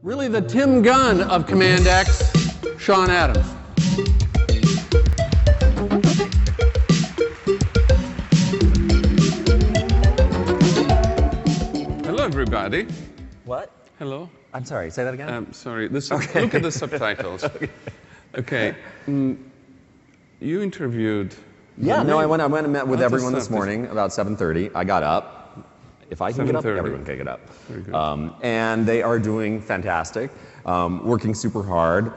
Really the Tim Gunn of Command X, Sean Adams. Hello, everybody. What? Hello. I'm sorry, say that again? Sorry, look at the subtitles. Okay. You interviewed... Yeah, no, I went and met with everyone this stuff. morning about 7:30. I got up. If I can get up, 7:30. everyone can get up. Very good. And they are doing fantastic, working super hard.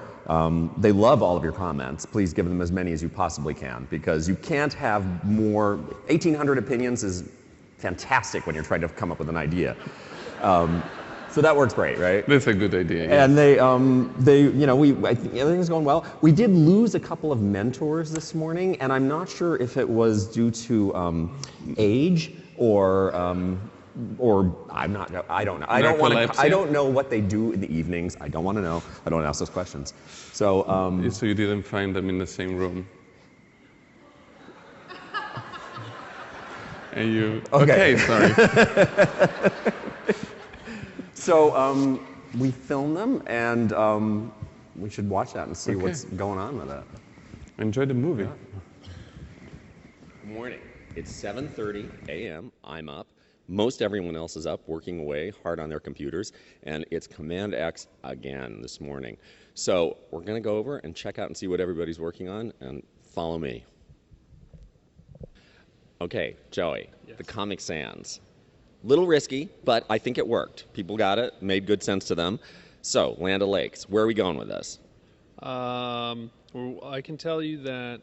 They love all of your comments. Please give them as many as you possibly can, because you can't have more. 1,800 opinions is fantastic when you're trying to come up with an idea. So that works great, right? That's a good idea. Yeah. And I think everything's going well. We did lose a couple of mentors this morning, and I'm not sure if it was due to age or I'm not. I don't know. I don't know what they do in the evenings. I don't want to know. I don't ask those questions. So. So you didn't find them in the same room. And you. Okay, sorry. So we filmed them, and we should watch that and see what's going on with that. Enjoy the movie. Yeah. Good morning. It's 7:30 a.m. I'm up. Most everyone else is up, working away hard on their computers, and it's Command X again this morning. So we're going to go over and check out and see what everybody's working on, and follow me. Okay, Joey, the Comic Sans. Little risky, but I think it worked. People got it, made good sense to them. So, Land O'Lakes, where are we going with this? Well, I can tell you that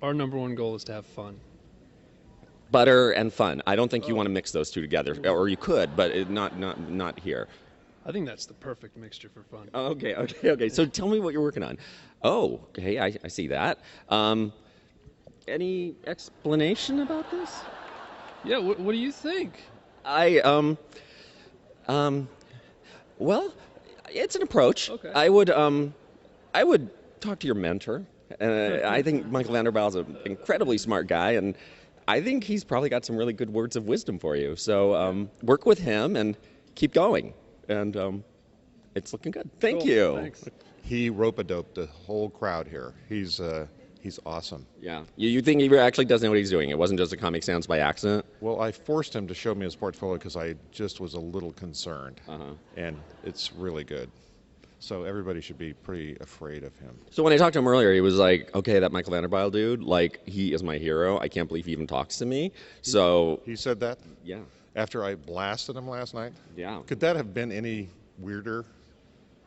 our #1 goal is to have fun. Butter and fun. I don't think you want to mix those two together, or you could, but not here. I think that's the perfect mixture for fun. Okay. So tell me what you're working on. Oh, okay, I see that. Any explanation about this? Yeah, what do you think? Well, it's an approach. Okay. I would talk to your mentor. I think Michael Vanderbilt is an incredibly smart guy, and I think he's probably got some really good words of wisdom for you. So work with him and keep going. And it's looking good. Thank you. Thanks. He rope-a-doped the whole crowd here. He's awesome. Yeah. You think he actually does know what he's doing? It wasn't just a Comic Sans by accident? Well, I forced him to show me his portfolio because I just was a little concerned. And it's really good. So everybody should be pretty afraid of him. So when I talked to him earlier, he was like, okay, that Michael Vanderbilt dude, like, he is my hero. I can't believe he even talks to me. So... He said that? Yeah. After I blasted him last night? Yeah. Could that have been any weirder?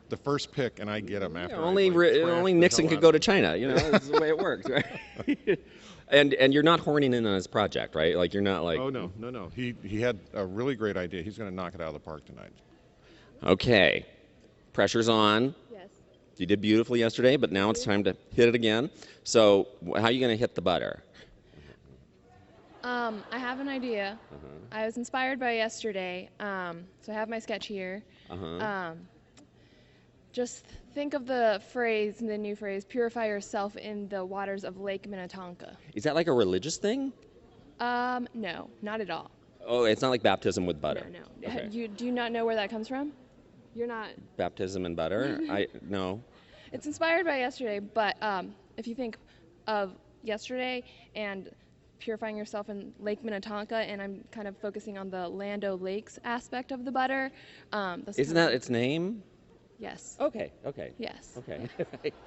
The first pick, and I get him after. Only Nixon could go to China. You know, that's the way it works, right? And you're not horning in on his project, right? Like, you're not like... Oh, no. He had a really great idea. He's going to knock it out of the park tonight. Okay. Pressure's on. Yes. You did beautifully yesterday, but now it's time to hit it again. So how are you going to hit the butter? I have an idea. I was inspired by yesterday, so I have my sketch here. Just think of the new phrase, purify yourself in the waters of Lake Minnetonka. Is that like a religious thing? No, not at all. Oh, it's not like baptism with butter? No. Okay. Do you not know where that comes from? You're not... Baptism and butter? No. It's inspired by yesterday, but if you think of yesterday and purifying yourself in Lake Minnetonka, and I'm kind of focusing on the Land O'Lakes aspect of the butter. Isn't that its name? Yes. Okay. Yes. Okay.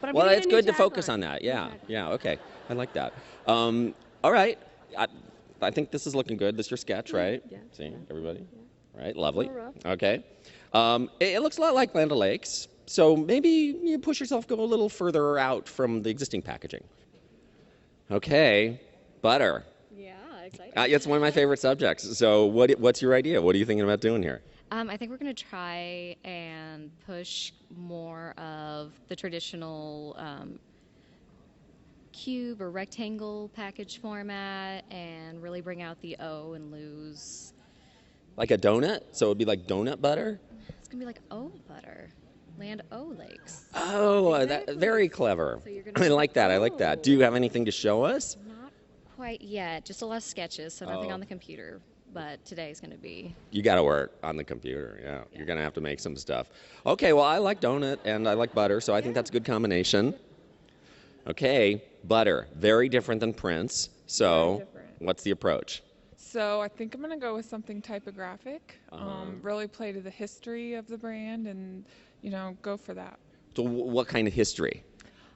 But Well, it's good to focus on that. Yeah. Okay. I like that. All right. I think this is looking good. This is your sketch, right? Yeah. See, everybody? Yeah. Right, lovely. A little rough. Okay. It looks a lot like Land O'Lakes, so maybe you push yourself, go a little further out from the existing packaging. Okay. Butter. Yeah, exciting. It's one of my favorite subjects. So what's your idea? What are you thinking about doing here? I think we're going to try and push more of the traditional cube or rectangle package format and really bring out the O and lose. Like a donut? So it would be like donut butter? It's going to be like O butter. Land O'Lakes. Oh, Exactly. Very clever. So you're gonna I like that. I like that. Do you have anything to show us? Not quite yet. Just a lot of sketches, so nothing on the computer. but today's going to be. You got to work on the computer. Yeah. You're going to have to make some stuff. Okay, well, I like donut and I like butter, so I think that's a good combination. Okay, butter, very different than Prince. So, what's the approach? So I think I'm going to go with something typographic, really play to the history of the brand and, go for that. So what kind of history?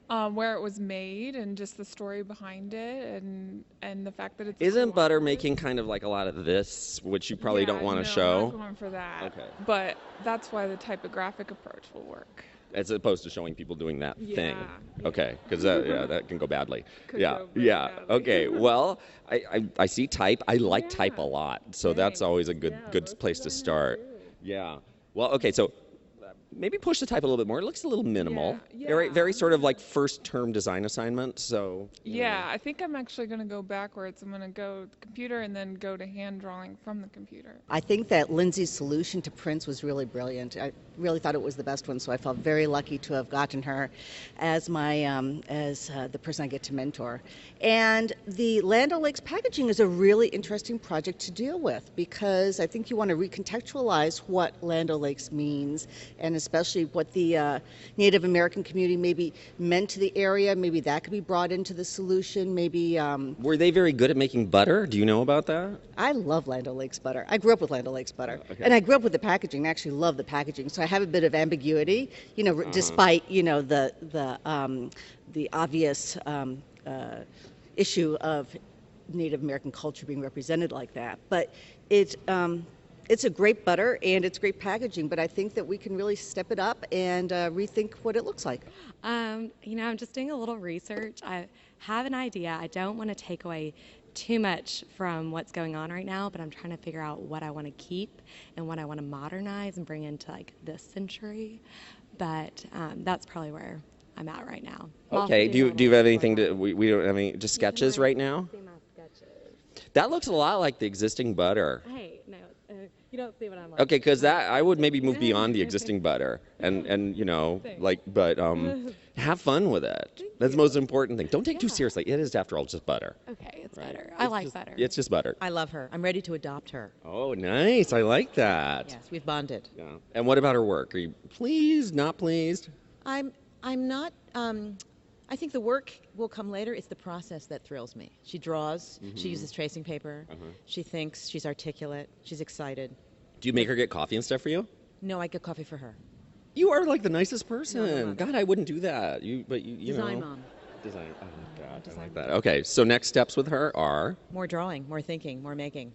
Where it was made and just the story behind it and the fact that it's Isn't butter making kind of like a lot of this, which you probably don't want to show? I'm not going for that. Okay. But that's why the typographic approach will work. As opposed to showing people doing that thing. Yeah. Okay, because that can go badly. Could yeah, go very badly. Okay, well, I see type. I like type a lot, so that's always a good place to start. Yeah. Well, okay, so maybe push the type a little bit more. It looks a little minimal. Yeah. Very sort of like first term design assignment. So Yeah, I think I'm actually going to go backwards. I'm going to go computer and then go to hand drawing from the computer. I think that Lindsay's solution to Prince was really brilliant. I really thought it was the best one, so I felt very lucky to have gotten her as my the person I get to mentor. And the Land O'Lakes packaging is a really interesting project to deal with because I think you want to recontextualize what Land O'Lakes means and especially what the Native American community maybe meant to the area. Maybe that could be brought into the solution. Maybe were they very good at making butter? Do you know about that? I love Land O'Lakes butter. I grew up with Land O'Lakes butter, and I grew up with the packaging. I actually love the packaging, so I have a bit of ambiguity, despite the obvious issue of Native American culture being represented like that. But it's a great butter and it's great packaging, but I think that we can really step it up and rethink what it looks like. I'm just doing a little research. I have an idea. I don't want to take away too much from what's going on right now, but I'm trying to figure out what I want to keep and what I want to modernize and bring into like this century. But that's probably where I'm at right now. Okay. Do you have anything to? We don't have any just sketches right now. See my sketches. That looks a lot like the existing butter. Hey, no, you don't see what I'm like. Okay, because that I would maybe move beyond the existing butter and but have fun with it. That's the most important thing. Don't take it too seriously. It is, after all, just butter. Okay, it's butter. I like butter. It's just butter. I love her. I'm ready to adopt her. Oh, nice. I like that. Yes, we've bonded. Yeah. And what about her work? Are you pleased? Not pleased? I'm not. I think the work will come later. It's the process that thrills me. She draws. She uses tracing paper. She thinks. She's articulate. She's excited. Do you make her get coffee and stuff for you? No, I get coffee for her. You are like the nicest person. No, God, I wouldn't do that. You Design know. mom. Design. Oh God, I like that. Okay, so next steps with her are More drawing, more thinking, more making.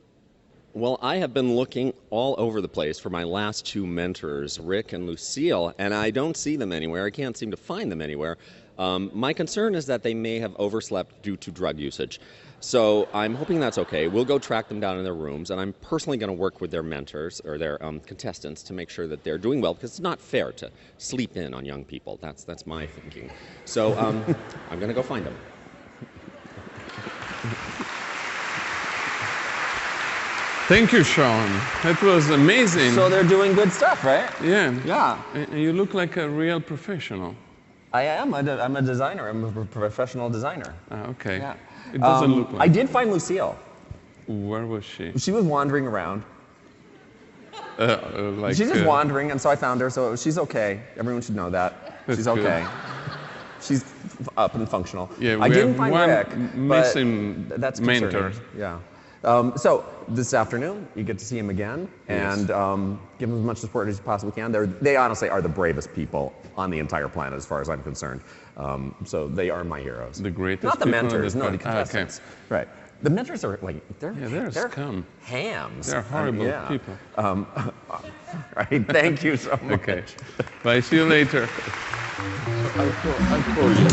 Well, I have been looking all over the place for my last two mentors, Rick and Lucille, and I don't see them anywhere. I can't seem to find them anywhere. My concern is that they may have overslept due to drug usage. So I'm hoping that's okay. We'll go track them down in their rooms, and I'm personally going to work with their mentors or their contestants to make sure that they're doing well, because it's not fair to sleep in on young people. That's my thinking. So I'm going to go find them. Thank you, Sean. That was amazing. So they're doing good stuff, right? Yeah. Yeah. And you look like a real professional. I am. I'm a designer. I'm a professional designer. Okay. Yeah. It doesn't look like. I did find Lucille. Where was she? She was wandering around. Like, She's just wandering, and so I found her. So she's okay. Everyone should know that. She's okay. She's up and functional. Yeah, I we didn't have find one Rick, missing but that's mentor. concerning. Yeah. So this afternoon, you get to see him again, and give him as much support as you possibly can. They honestly are the bravest people on the entire planet, as far as I'm concerned. So they are my heroes. The greatest. Not the people on mentors, no, the planet. contestants. Right. The mentors are like they're scum. hams. They're horrible people. Right. Thank you so much. Okay. Bye. See you later. I'll call you.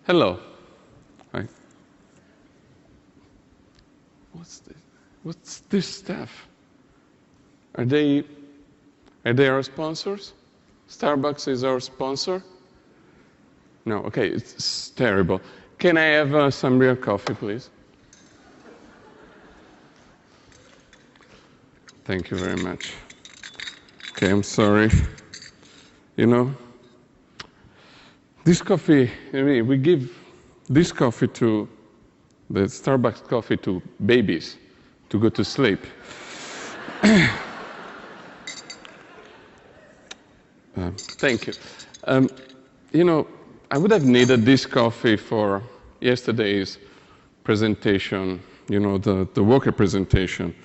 Hello. Hi. What's this? What's this stuff? Are they our sponsors? Starbucks is our sponsor. No, okay, it's terrible. Can I have some real coffee, please? Thank you very much. Okay, I'm sorry. You know, this coffee, I mean, we give this coffee to, the Starbucks coffee to babies to go to sleep. Thank you. You know, I would have needed this coffee for yesterday's presentation, you know, the Walker presentation.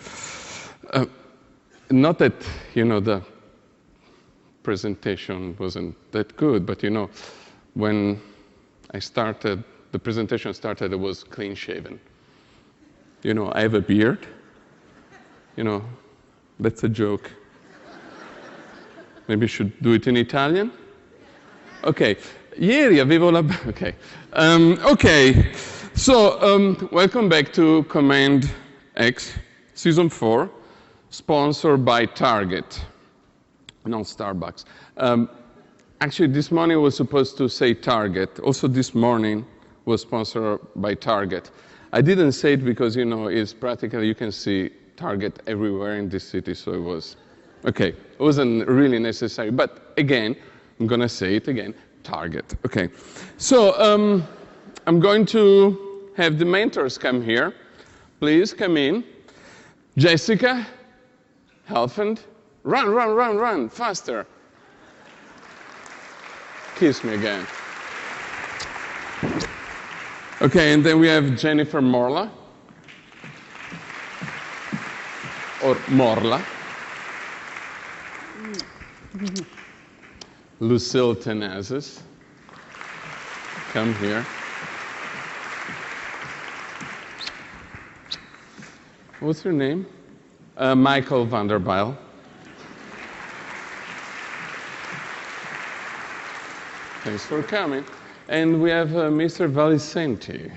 Not that, you know, the presentation wasn't that good, but, you know, when I started, the presentation started, I was clean shaven. You know, I have a beard. You know, that's a joke. Maybe I should do it in Italian? Ok, ieri avevo la... Ok, okay. So welcome back to Command X, Season 4, sponsored by Target, not Starbucks. Actually, this morning was supposed to say Target. Also, this morning was sponsored by Target. I didn't say it because, you know, it's practically, you can see Target everywhere in this city, so it was, okay, it wasn't really necessary. But again, I'm going to say it again, Target. Okay, so I'm going to have the mentors come here. Please come in. Jessica, Helfand, run, run, run, run, faster. Kiss me again. Okay, and then we have Jennifer Morla, or Morla. Lucille Tenazis, come here. What's your name? Michael Vanderbilt. Thanks for coming. And we have Mr. Valicenti.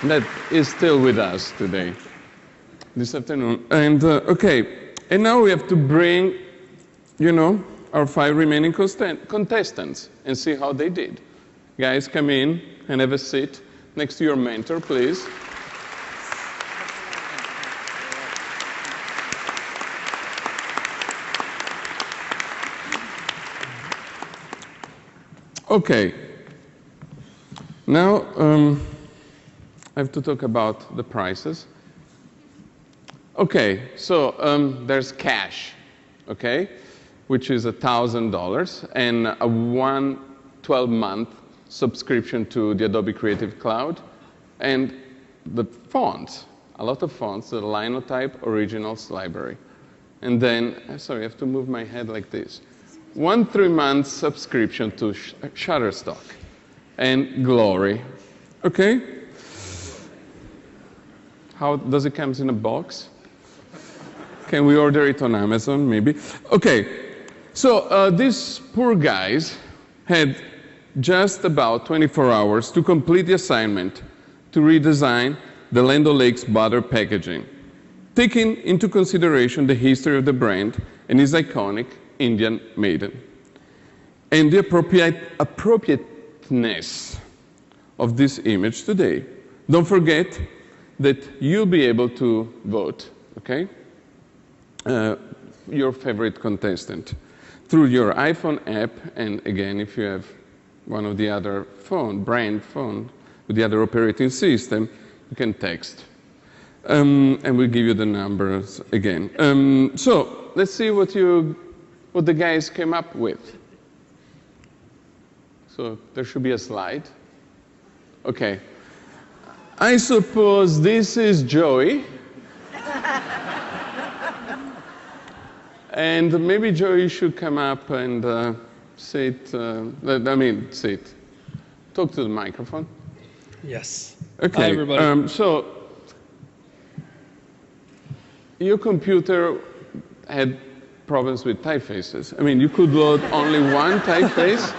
That is still with us today, this afternoon. And okay, and now we have to bring, you know, our 5 remaining contestants and see how they did. Guys, come in and have a seat next to your mentor, please. Okay, now I have to talk about the prices. Okay, so there's cash, okay, which is $1,000 and a 12-month subscription to the Adobe Creative Cloud, and the fonts, a lot of fonts, the Linotype Originals library. And then, sorry, I have to move my head like this. 1 3-month subscription to Shutterstock and Glory. Okay? How does it come in a box? Can we order it on Amazon, maybe? Okay, so these poor guys had just about 24 hours to complete the assignment to redesign the Land O'Lakes butter packaging, taking into consideration the history of the brand and its iconic Indian maiden, and the appropriateness of this image today. Don't forget that you'll be able to vote, okay? Your favorite contestant through your iPhone app, and again, if you have one of the other brand phone with the other operating system, you can text. And we'll give you the numbers again. So let's see what the guys came up with. So there should be a slide. Okay. I suppose this is Joey. And maybe Joey should come up and sit. Sit. Talk to the microphone. Yes. Okay. Hi, everybody. So your computer had problems with typefaces. I mean, you could load only one typeface,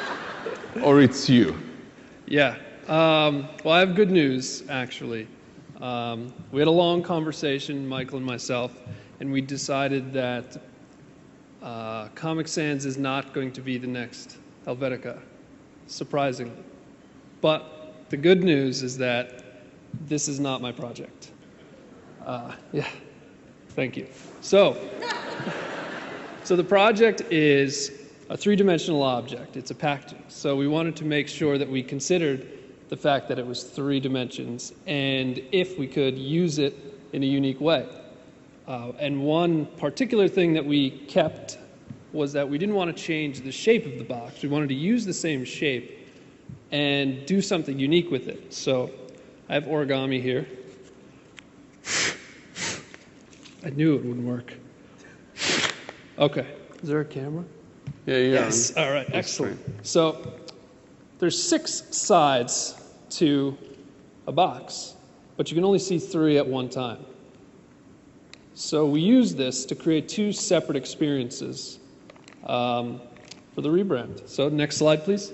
or it's you. Yeah. Well, I have good news, actually. We had a long conversation, Michael and myself, and we decided that Comic Sans is not going to be the next Helvetica, surprisingly. But the good news is that this is not my project. Yeah, thank you. So the project is a three-dimensional object. It's a packaging. So we wanted to make sure that we considered the fact that it was 3 dimensions and if we could use it in a unique way. And one particular thing that we kept was that we didn't want to change the shape of the box. We wanted to use the same shape and do something unique with it. So I have origami here. I knew it wouldn't work. Okay. Is there a camera? Yeah. Yes. All right. Excellent. So there's 6 sides to a box, but you can only see 3 at one time. So we use this to create 2 separate experiences for the rebrand. So next slide, please.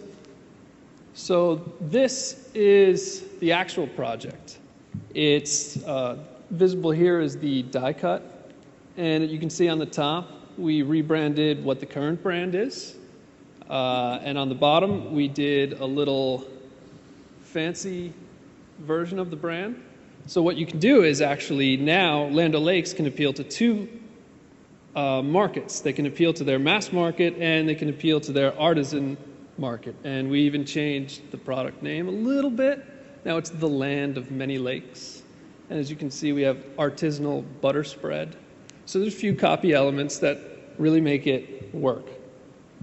So this is the actual project. It's visible here is the die cut, and you can see on the top we rebranded what the current brand is, and on the bottom we did a little fancy version of the brand. So what you can do is actually now Land O'Lakes can appeal to 2 markets. They can appeal to their mass market and they can appeal to their artisan market. And we even changed the product name a little bit. Now it's the Land of Many Lakes. And as you can see, we have artisanal butter spread. So there's a few copy elements that really make it work.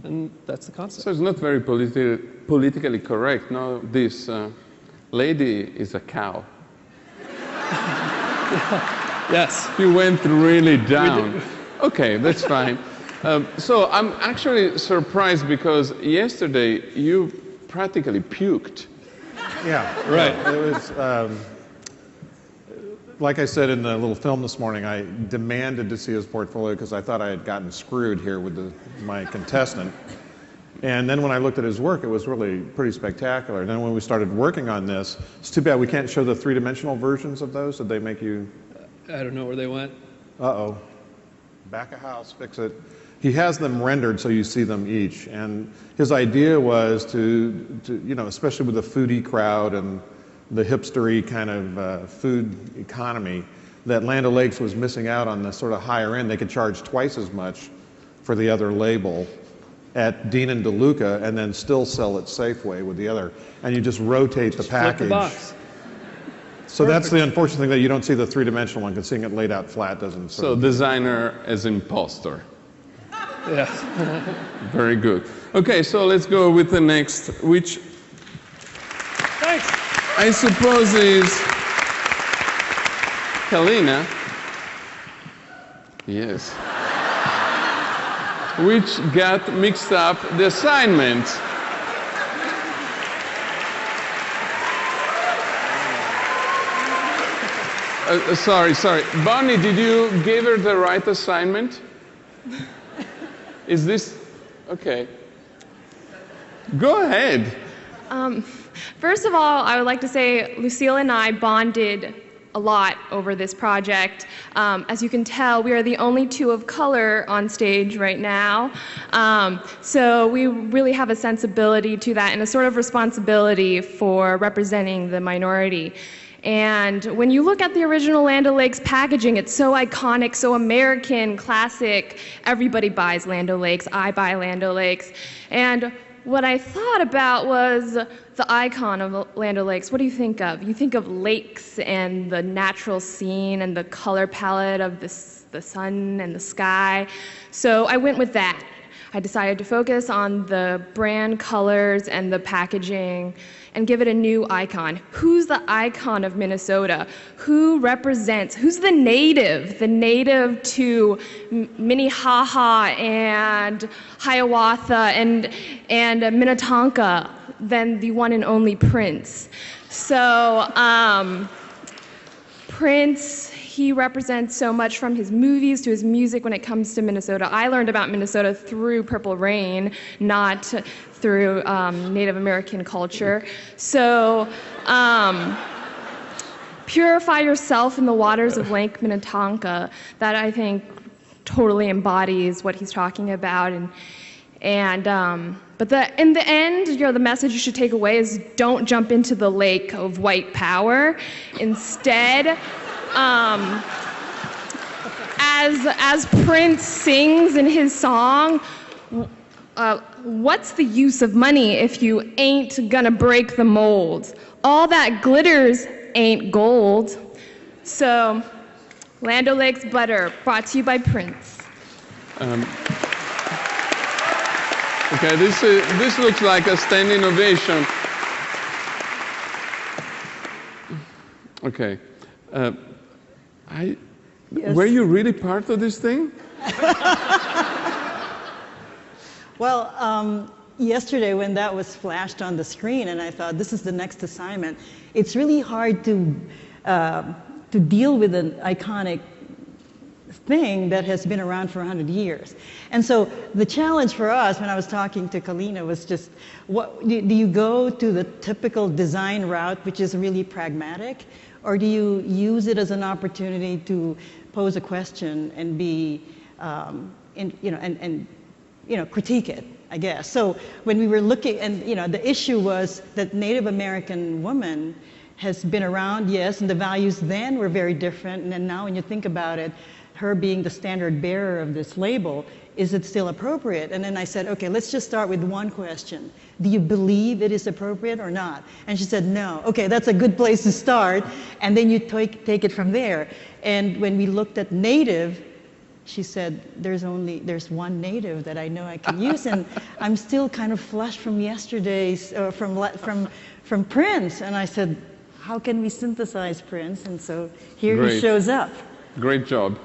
And that's the concept. So it's not very politically correct. No, this lady is a cow. Yes. You went really down. Okay, that's fine. So I'm actually surprised because yesterday you practically puked. Yeah, right. It was, like I said in the little film this morning, I demanded to see his portfolio because I thought I had gotten screwed here with my contestant. And then when I looked at his work, it was really pretty spectacular. And then when we started working on this, it's too bad we can't show the 3-dimensional versions of those. Did they make you? I don't know where they went. Uh-oh. Back of house, fix it. He has them rendered so you see them each. And his idea was to you know, especially with the foodie crowd and the hipstery kind of food economy, that Land O'Lakes was missing out on the sort of higher end. They could charge twice as much for the other label at Dean and DeLuca and then still sell it Safeway with the other. And you just rotate the package. Flip the box. So that's the unfortunate thing, that you don't see the 3-dimensional one, because seeing it laid out flat doesn't. So designer as imposter. Yes. Very good. Okay, so let's go with the next, which Thanks. I suppose is Kalina. Yes. Which got mixed up the assignment. Sorry. Bonnie, did you give her the right assignment? Is this okay? Go ahead. First of all, I would like to say Lucille and I bonded a lot over this project. As you can tell, we are the only 2 of color on stage right now. So we really have a sensibility to that and a sort of responsibility for representing the minority. And when you look at the original Land O'Lakes packaging, it's so iconic, so American, classic. Everybody buys Land O'Lakes. I buy Land O'Lakes. And what I thought about was the icon of Land O'Lakes. What do you think of? You think of lakes and the natural scene and the color palette of the sun and the sky. So I went with that. I decided to focus on the brand colors and the packaging and give it a new icon. Who's the icon of Minnesota? Who represents, who's the native to Minnehaha and Hiawatha and Minnetonka than the one and only Prince? So Prince, he represents so much from his movies to his music when it comes to Minnesota. I learned about Minnesota through Purple Rain, not through Native American culture. So purify yourself in the waters of Lake Minnetonka. That, I think, totally embodies what he's talking about. But in the end, the message you should take away is don't jump into the lake of white power. Instead, as Prince sings in his song, what's the use of money if you ain't gonna break the mold? All that glitters ain't gold. So, Land O'Lakes butter, brought to you by Prince. Okay, this looks like a standing ovation. Okay, were you really part of this thing? Well, yesterday when that was flashed on the screen, and I thought this is the next assignment, it's really hard to deal with an iconic thing that has been around for 100 years. And so the challenge for us when I was talking to Kalina was just, do you go to the typical design route, which is really pragmatic, or do you use it as an opportunity to pose a question and be, critique it, I guess. So when we were looking, and the issue was that Native American woman has been around, yes, and the values then were very different, and then now when you think about it, her being the standard bearer of this label, is it still appropriate? And then I said, okay, let's just start with one question. Do you believe it is appropriate or not? And she said, no. Okay, that's a good place to start, and then you take it from there. And when we looked at Native, she said, there's one Native that I know I can use, and I'm still kind of flushed from yesterday's, from Prince. And I said, how can we synthesize Prince? And so here he shows up. Great job.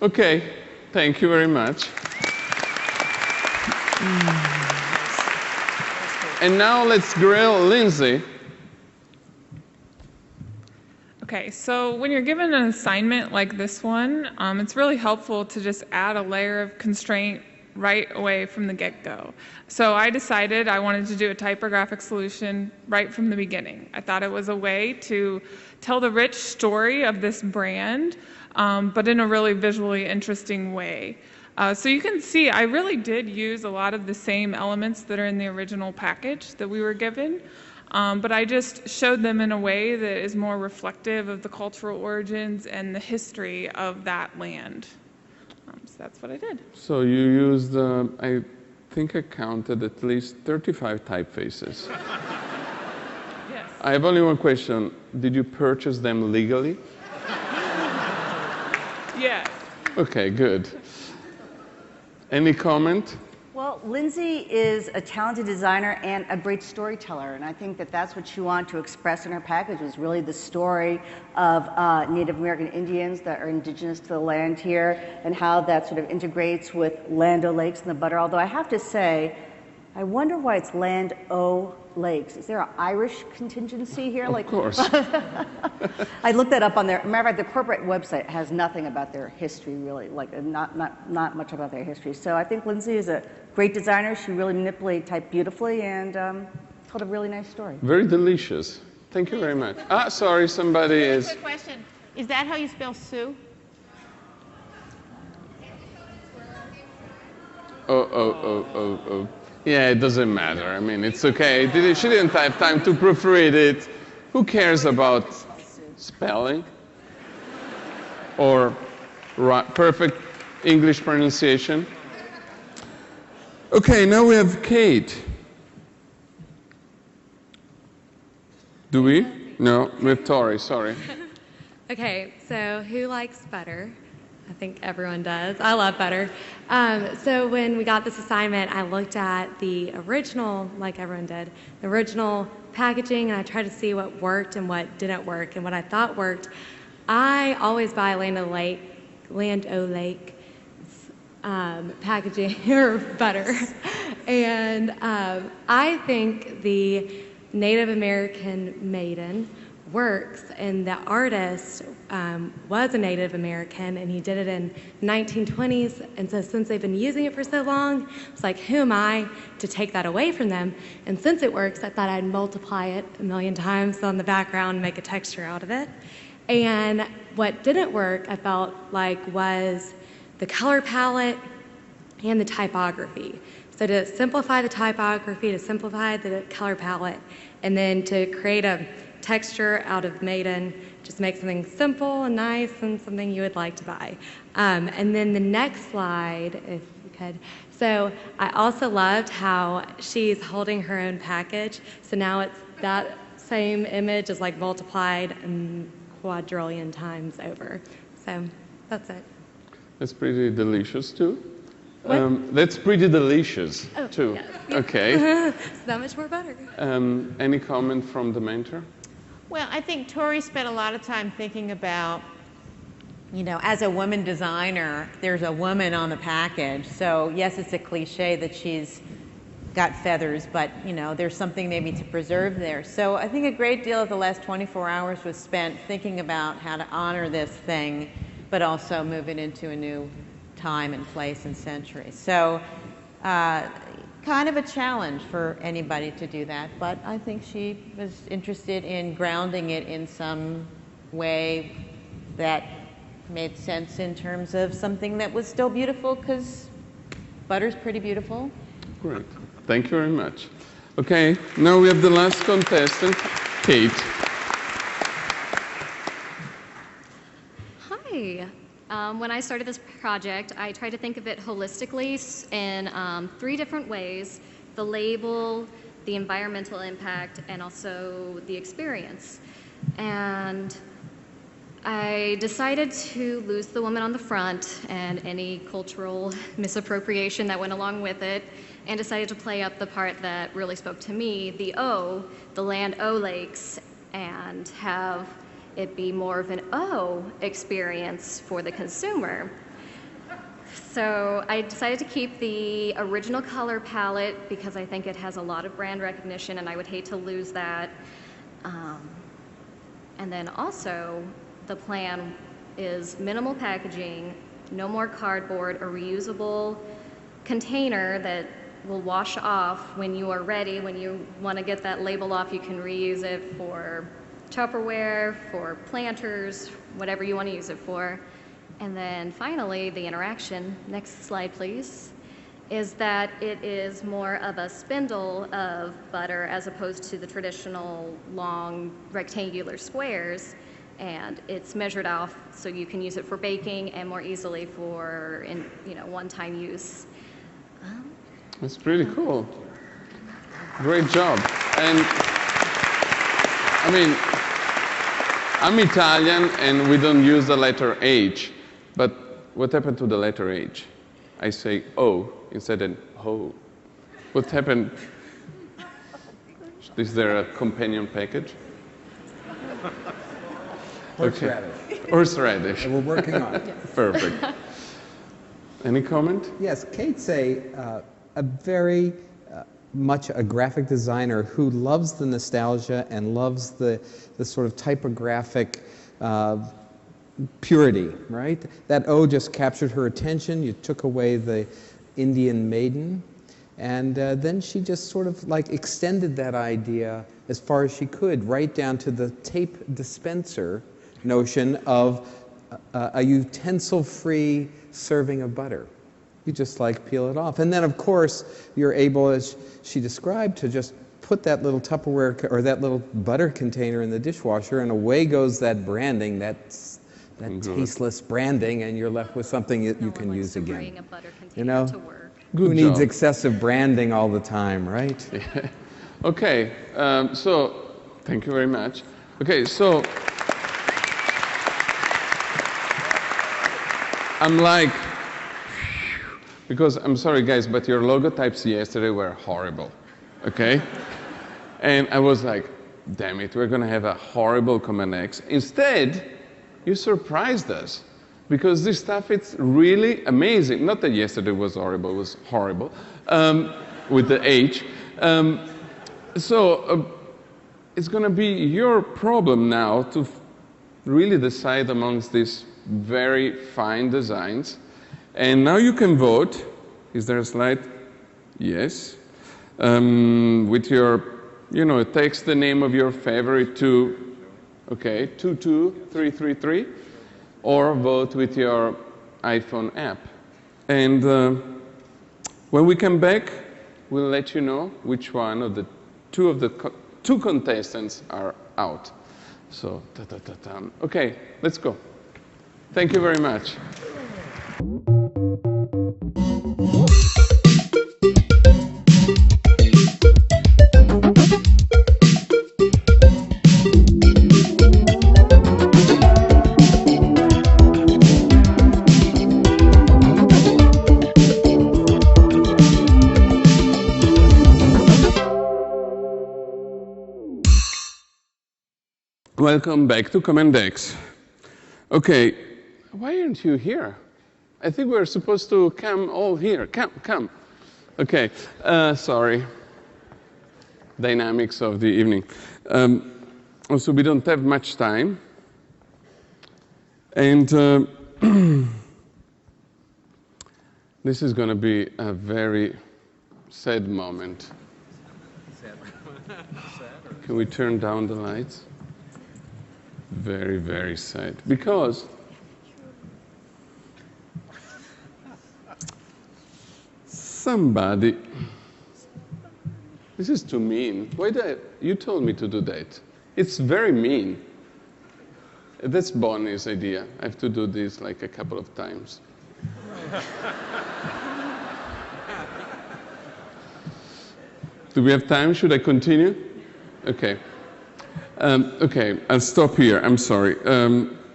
Okay, thank you very much. And now let's grill Lindsay. Okay, so when you're given an assignment like this one, it's really helpful to just add a layer of constraint right away from the get-go. So I decided I wanted to do a typographic solution right from the beginning. I thought it was a way to tell the rich story of this brand, but in a really visually interesting way. So you can see I really did use a lot of the same elements that are in the original package that we were given, but I just showed them in a way that is more reflective of the cultural origins and the history of that land. So that's what I did. So you used, I think I counted at least 35 typefaces. Yes. I have only one question. Did you purchase them legally? Yes. Okay, good. Any comment? Well, Lindsay is a talented designer and a great storyteller, and I think that that's what she wanted to express in her package, was really the story of Native American Indians that are indigenous to the land here, and how that sort of integrates with Land O'Lakes and the butter. Although I have to say, I wonder why it's Land O'Lakes. Is there an Irish contingency here? Of course. I looked that up on their, matter of fact, the corporate website has nothing about their history, really, like not much about their history. So I think Lindsay is a great designer. She really manipulated type beautifully and told a really nice story. Very delicious. Thank you very much. Sorry, somebody is... Quick question. Is that how you spell Sue? Oh. Yeah, it doesn't matter. I mean, it's okay. She didn't have time to proofread it. Who cares about spelling? Or perfect English pronunciation? Okay, now we have Kate. Do we? No, we have Tori, sorry. Okay, so who likes butter? I think everyone does. I love butter. So when we got this assignment, I looked at the original, like everyone did, the original packaging, and I tried to see what worked and what didn't work. And what I thought worked, I always buy Land O'Lakes packaging or butter. And I think the Native American maiden works, and the artist was a Native American, and he did it in 1920s, and so since they've been using it for so long, it's like, who am I to take that away from them? And since it works, I thought I'd multiply it 1,000,000 times on the background and make a texture out of it. And what didn't work, I felt like, was the color palette, and the typography. So to simplify the typography, to simplify the color palette, and then to create a texture out of Maiden, just make something simple and nice and something you would like to buy. And then the next slide, if you could. So I also loved how she's holding her own package. So now it's that same image is like multiplied a quadrillion times over. So that's it. That's pretty delicious too. What? That's pretty delicious too. Yes. Okay. It's that much more butter. Any comment from the mentor? Well, I think Tori spent a lot of time thinking about, you know, as a woman designer, there's a woman on the package. So yes, it's a cliche that she's got feathers, but you know, there's something maybe to preserve there. So I think a great deal of the last 24 hours was spent thinking about how to honor this thing, but also move it into a new time and place and century. So kind of a challenge for anybody to do that, but I think she was interested in grounding it in some way that made sense in terms of something that was still beautiful, because butter's pretty beautiful. Great. Thank you very much. Okay, now we have the last contestant, Kate. Hi. When I started this project, I tried to think of it holistically in 3 different ways: the label, the environmental impact, and also the experience. And I decided to lose the woman on the front and any cultural misappropriation that went along with it, and decided to play up the part that really spoke to me, the O, the Land O Lakes, and have it be more of an O experience for the consumer. So I decided to keep the original color palette because I think it has a lot of brand recognition and I would hate to lose that. And then also the plan is minimal packaging, no more cardboard, a reusable container that will wash off when you are ready. When you want to get that label off, you can reuse it for Tupperware, for planters, whatever you want to use it for. And then finally, the interaction, next slide please, is that it is more of a spindle of butter as opposed to the traditional long rectangular squares. And it's measured off so you can use it for baking and more easily for one-time use. That's pretty cool. Great job. And I mean, I'm Italian and we don't use the letter H, but what happened to the letter H? I say O instead of ho. What happened? Is there a companion package? Horseradish. Horseradish. We're working on it. Perfect. Any comment? Yes, Kate's a very much a graphic designer who loves the nostalgia and loves the sort of typographic purity, right? That O just captured her attention. You took away the Indian maiden, and then she just sort of like extended that idea as far as she could, right down to the tape dispenser notion of a utensil-free serving of butter. You just like peel it off. And then of course you're able, as she described, to just put that little Tupperware or that little butter container in the dishwasher, and away goes that branding, that tasteless branding, and you're left with something that you can use again. Bring a butter container You know, to work. who needs excessive branding all the time, right? Yeah. Okay, so thank you very much. Okay, so I'm like, because I'm sorry guys, but your logo types yesterday were horrible, okay? And I was like, damn it, we're gonna have a horrible Command X. Instead, you surprised us, because this stuff, it's really amazing. Not that yesterday was horrible, it was horrible, with the H. It's gonna be your problem now to really decide amongst these very fine designs. And now you can vote. Is there a slide? Yes. With your, it takes the name of your favorite 22333, or vote with your iPhone app. And when we come back, we'll let you know which one of the two contestants are out. So, okay, let's go. Thank you very much. Welcome back to Command X. Okay, why aren't you here? I think we're supposed to come all here. Come. Okay, sorry. Dynamics of the evening. Also, we don't have much time. And this is going to be a very sad moment. Can we turn down the lights? Very, very sad. Because somebody, this is too mean. Why did you told me to do that? It's very mean. That's Bonnie's idea. I have to do this like a couple of times. Do we have time? Should I continue? Okay. Okay, I'll stop here. I'm sorry.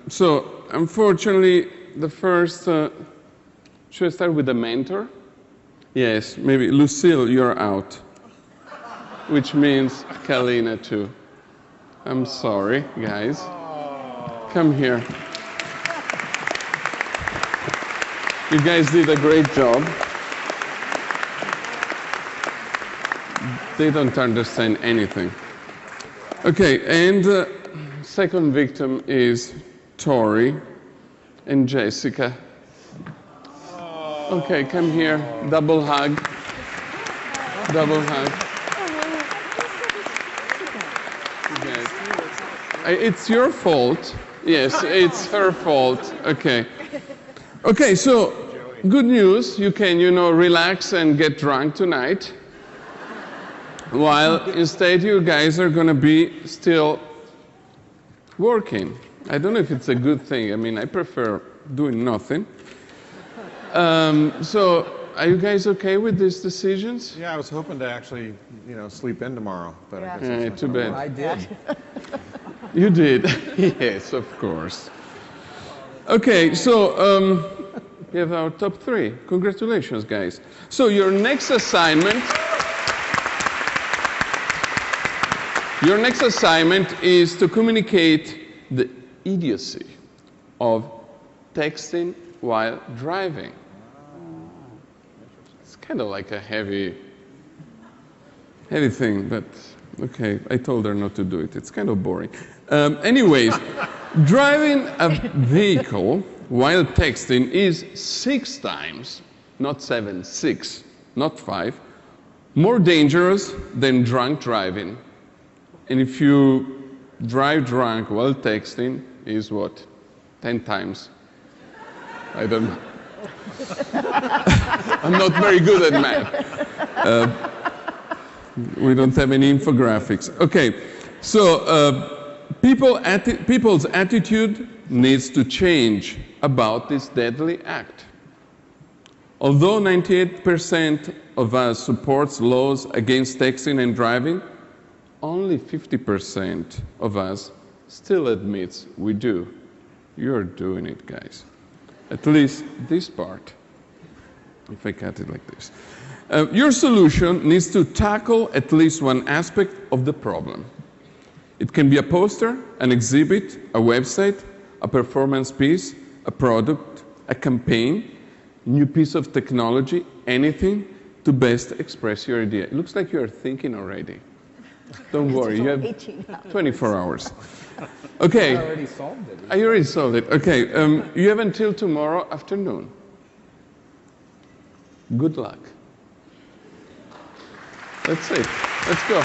So, unfortunately, the first... should I start with the mentor? Yes, maybe. Lucille, you're out. Which means Kalina, too. I'm sorry, guys. Come here. You guys did a great job. They don't understand anything. Okay, and second victim is Tori and Jessica. Okay, come here. Double hug. Double hug. Okay. It's your fault. Yes, it's her fault. Okay. Okay, so good news. You can, relax and get drunk tonight. While instead you guys are going to be still working. I don't know if it's a good thing. I mean, I prefer doing nothing. So are you guys okay with these decisions? Yeah, I was hoping to actually, sleep in tomorrow. But I guess Yeah, too bad. I did. You did? Yes, of course. Okay, so we have our top 3. Congratulations, guys. So your next assignment... Your next assignment is to communicate the idiocy of texting while driving. It's kind of like a heavy thing, but okay, I told her not to do it. It's kind of boring. Anyways, driving a vehicle while texting is 6 times, not 7, 6, not 5, more dangerous than drunk driving. And if you drive drunk while texting, is what? 10 times. I don't know. I'm not very good at math. We don't have any infographics. Okay, so people's attitude needs to change about this deadly act. Although 98% of us supports laws against texting and driving, only 50% of us still admits we do. You're doing it, guys. At least this part, if I cut it like this. Your solution needs to tackle at least one aspect of the problem. It can be a poster, an exhibit, a website, a performance piece, a product, a campaign, new piece of technology, anything to best express your idea. It looks like you're thinking already. Don't worry, you have 24 hours. Okay. I already solved it. I already solved it. Okay, you have until tomorrow afternoon. Good luck. That's it. Let's go.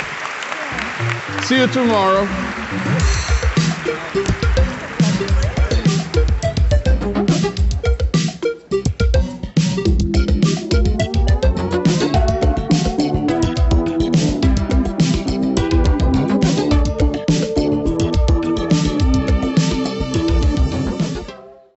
See you tomorrow.